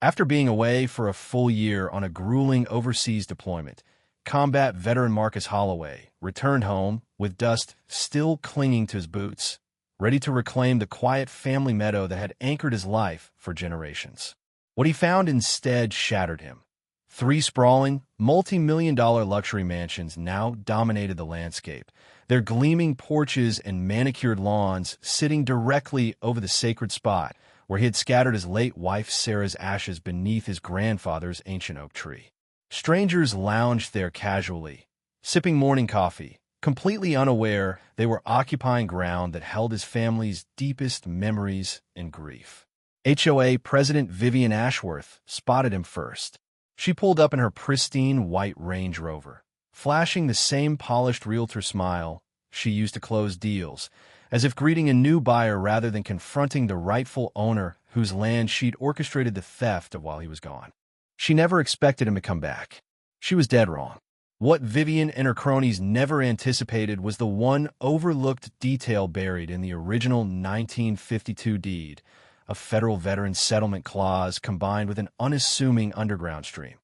After being away for a full year on a grueling overseas deployment, combat veteran Marcus Holloway returned home with dust still clinging to his boots, ready to reclaim the quiet family meadow that had anchored his life for generations. What he found instead shattered him. Three sprawling, multi-million-dollar luxury mansions now dominated the landscape, their gleaming porches and manicured lawns sitting directly over the sacred spot where he had scattered his late wife Sarah's ashes beneath his grandfather's ancient oak tree. Strangers lounged there casually, sipping morning coffee, completely unaware they were occupying ground that held his family's deepest memories and grief. HOA President Vivian Ashworth spotted him first. She pulled up in her pristine white Range Rover, flashing the same polished realtor smile she used to close deals, as if greeting a new buyer rather than confronting the rightful owner whose land she'd orchestrated the theft of while he was gone. She never expected him to come back. She was dead wrong. What Vivian and her cronies never anticipated was the one overlooked detail buried in the original 1952 deed, a federal veteran settlement clause combined with an unassuming underground stream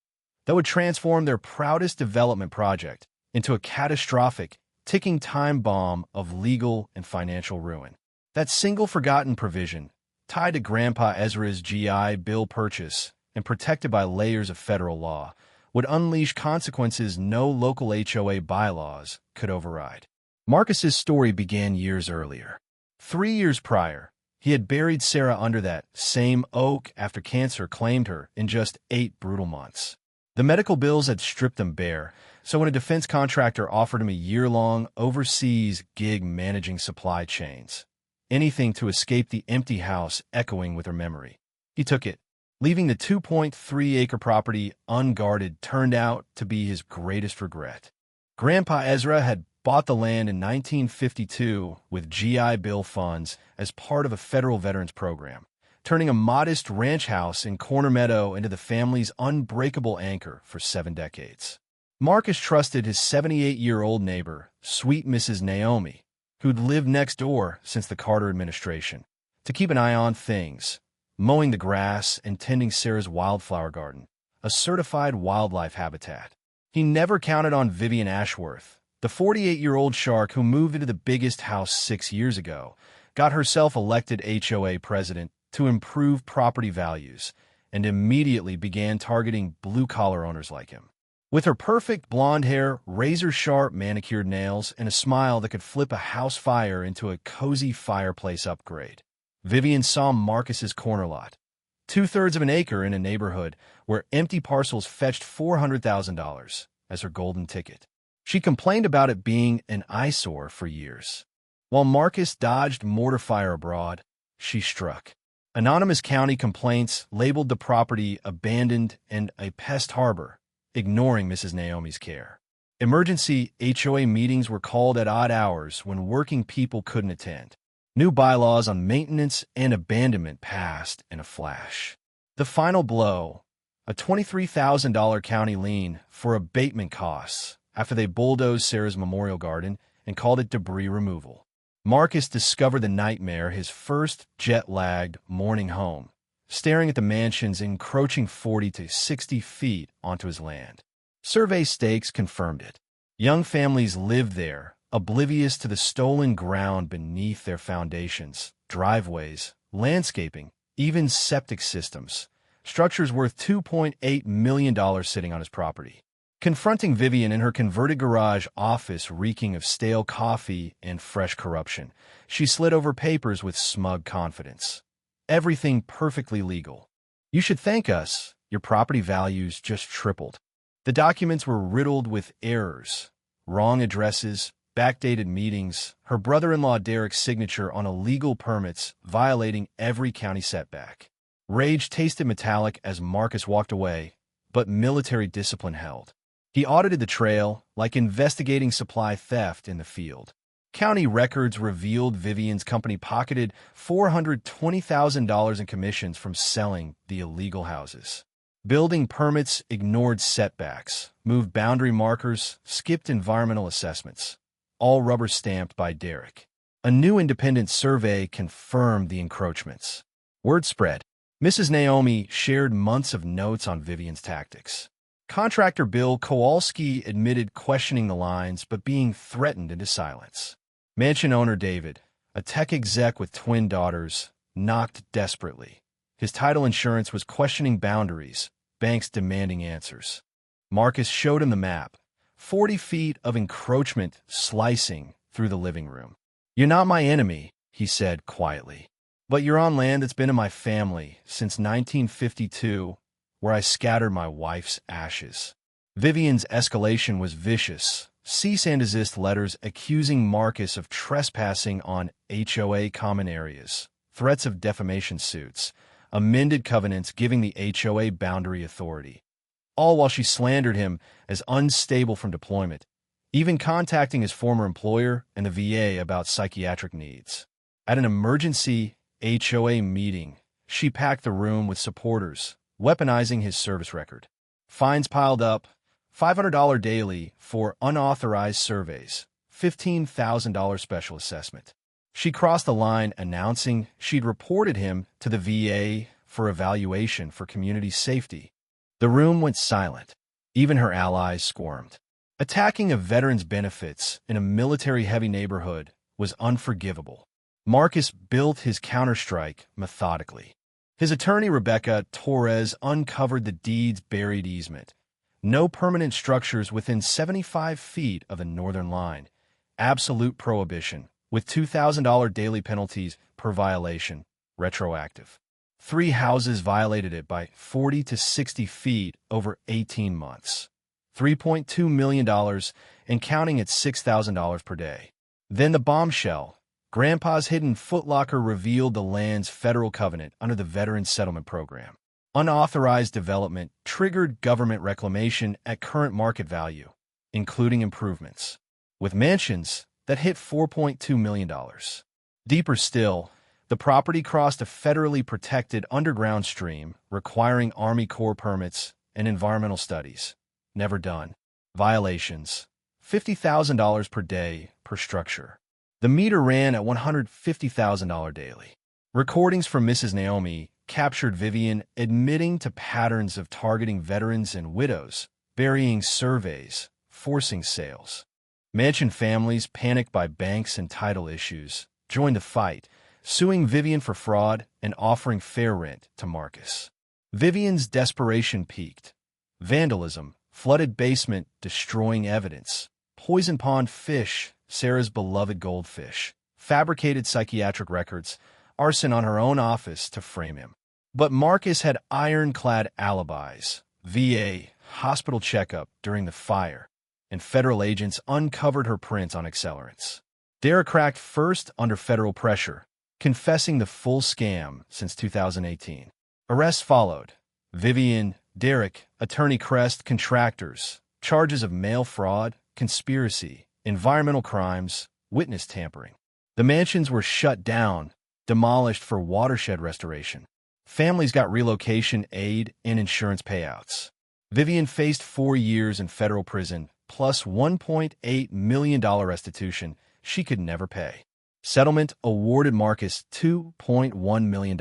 that would transform their proudest development project into a catastrophic, ticking time bomb of legal and financial ruin. That single forgotten provision, tied to Grandpa Ezra's GI Bill purchase and protected by layers of federal law, would unleash consequences no local HOA bylaws could override. Marcus's story began years earlier. 3 years prior, he had buried Sarah under that same oak after cancer claimed her in just 8 brutal months. The medical bills had stripped him bare, so when a defense contractor offered him a year-long overseas gig managing supply chains, anything to escape the empty house echoing with her memory, he took it. Leaving the 2.3-acre property unguarded turned out to be his greatest regret. Grandpa Ezra had bought the land in 1952 with GI Bill funds as part of a federal veterans program, turning a modest ranch house in Corner Meadow into the family's unbreakable anchor for 7 decades. Marcus trusted his 78-year-old neighbor, sweet Mrs. Naomi, who'd lived next door since the Carter administration, to keep an eye on things, mowing the grass and tending Sarah's wildflower garden, a certified wildlife habitat. He never counted on Vivian Ashworth, the 48-year-old shark who moved into the biggest house 6 years ago, got herself elected HOA president to improve property values, and immediately began targeting blue-collar owners like him. With her perfect blonde hair, razor-sharp manicured nails, and a smile that could flip a house fire into a cozy fireplace upgrade, Vivian saw Marcus's corner lot, 2/3 of an acre in a neighborhood where empty parcels fetched $400,000, as her golden ticket. She complained about it being an eyesore for years. While Marcus dodged mortar fire abroad, she struck. Anonymous county complaints labeled the property abandoned and a pest harbor, ignoring Mrs. Naomi's care. Emergency HOA meetings were called at odd hours when working people couldn't attend. New bylaws on maintenance and abandonment passed in a flash. The final blow, a $23,000 county lien for abatement costs after they bulldozed Sarah's memorial garden and called it debris removal. Marcus discovered the nightmare his first jet-lagged morning home, staring at the mansion's encroaching 40 to 60 feet onto his land. Survey stakes confirmed it. Young families lived there, oblivious to the stolen ground beneath their foundations, driveways, landscaping, even septic systems, structures worth $2.8 million sitting on his property. Confronting Vivian in her converted garage office reeking of stale coffee and fresh corruption, she slid over papers with smug confidence. Everything perfectly legal. You should thank us. Your property values just tripled. The documents were riddled with errors, wrong addresses, backdated meetings, her brother-in-law Derek's signature on illegal permits violating every county setback. Rage tasted metallic as Marcus walked away, but military discipline held. He audited the trail, like investigating supply theft in the field. County records revealed Vivian's company pocketed $420,000 in commissions from selling the illegal houses. Building permits ignored setbacks, moved boundary markers, skipped environmental assessments, all rubber-stamped by Derek. A new independent survey confirmed the encroachments. Word spread. Mrs. Naomi shared months of notes on Vivian's tactics. Contractor Bill Kowalski admitted questioning the lines but being threatened into silence. Mansion owner David, a tech exec with twin daughters, knocked desperately. His title insurance was questioning boundaries, banks demanding answers. Marcus showed him the map, 40 feet of encroachment slicing through the living room. "You're not my enemy," he said quietly, "but you're on land that's been in my family since 1952, where I scattered my wife's ashes." Vivian's escalation was vicious. Cease and desist letters accusing Marcus of trespassing on HOA common areas, threats of defamation suits, amended covenants giving the HOA boundary authority, all while she slandered him as unstable from deployment, even contacting his former employer and the VA about psychiatric needs. At an emergency HOA meeting, she packed the room with supporters, weaponizing his service record. Fines piled up, $500 daily for unauthorized surveys, $15,000 special assessment. She crossed the line announcing she'd reported him to the VA for evaluation for community safety. The room went silent. Even her allies squirmed. Attacking a veteran's benefits in a military-heavy neighborhood was unforgivable. Marcus built his counterstrike methodically. His attorney, Rebecca Torres, uncovered the deed's buried easement. No permanent structures within 75 feet of the northern line. Absolute prohibition, with $2,000 daily penalties per violation, retroactive. 3 houses violated it by 40 to 60 feet over 18 months. $3.2 million and counting at $6,000 per day. Then the bombshell. Grandpa's hidden footlocker revealed the land's federal covenant under the Veterans Settlement Program. Unauthorized development triggered government reclamation at current market value, including improvements, with mansions that hit $4.2 million. Deeper still, the property crossed a federally protected underground stream requiring Army Corps permits and environmental studies. Never done. Violations. $50,000 per day per structure. The meter ran at $150,000 daily. Recordings from Mrs. Naomi captured Vivian admitting to patterns of targeting veterans and widows, burying surveys, forcing sales. Mansion families, panicked by banks and title issues, joined the fight, suing Vivian for fraud and offering fair rent to Marcus. Vivian's desperation peaked. Vandalism, flooded basement destroying evidence, poison pond fish, Sarah's beloved goldfish, fabricated psychiatric records, arson on her own office to frame him. But Marcus had ironclad alibis, VA, hospital checkup during the fire, and federal agents uncovered her prints on accelerants. Dara cracked first under federal pressure, confessing the full scam since 2018. Arrests followed. Vivian, Derek, Attorney Crest, contractors, charges of mail fraud, conspiracy, environmental crimes, witness tampering. The mansions were shut down, demolished for watershed restoration. Families got relocation aid and insurance payouts. Vivian faced 4 years in federal prison, plus $1.8 million restitution she could never pay. Settlement awarded Marcus $2.1 million.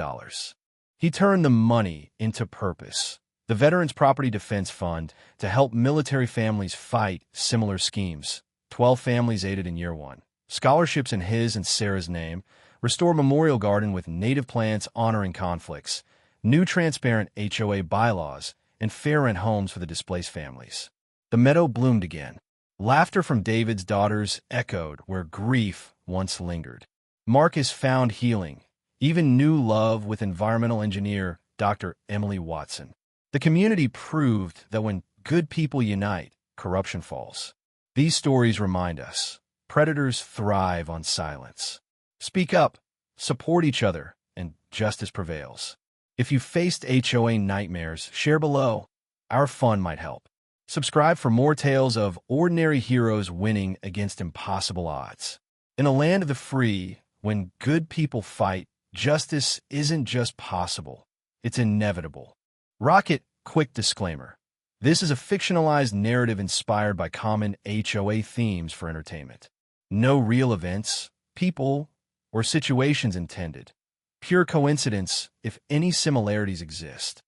He turned the money into purpose. The Veterans Property Defense Fund to help military families fight similar schemes. 12 families aided in year 1. Scholarships in his and Sarah's name. Restore Memorial Garden with native plants honoring conflicts. New transparent HOA bylaws and fair rent homes for the displaced families. The meadow bloomed again. Laughter from David's daughters echoed where grief once lingered. Marcus found healing, even new love with environmental engineer Dr. Emily Watson. The community proved that when good people unite, corruption falls. These stories remind us, predators thrive on silence. Speak up, support each other, and justice prevails. If you faced HOA nightmares, share below. Our fun might help. Subscribe for more tales of ordinary heroes winning against impossible odds. In a land of the free, when good people fight, justice isn't just possible, it's inevitable. Rocket, quick disclaimer. This is a fictionalized narrative inspired by common HOA themes for entertainment. No real events, people, or situations intended. Pure coincidence, if any similarities exist.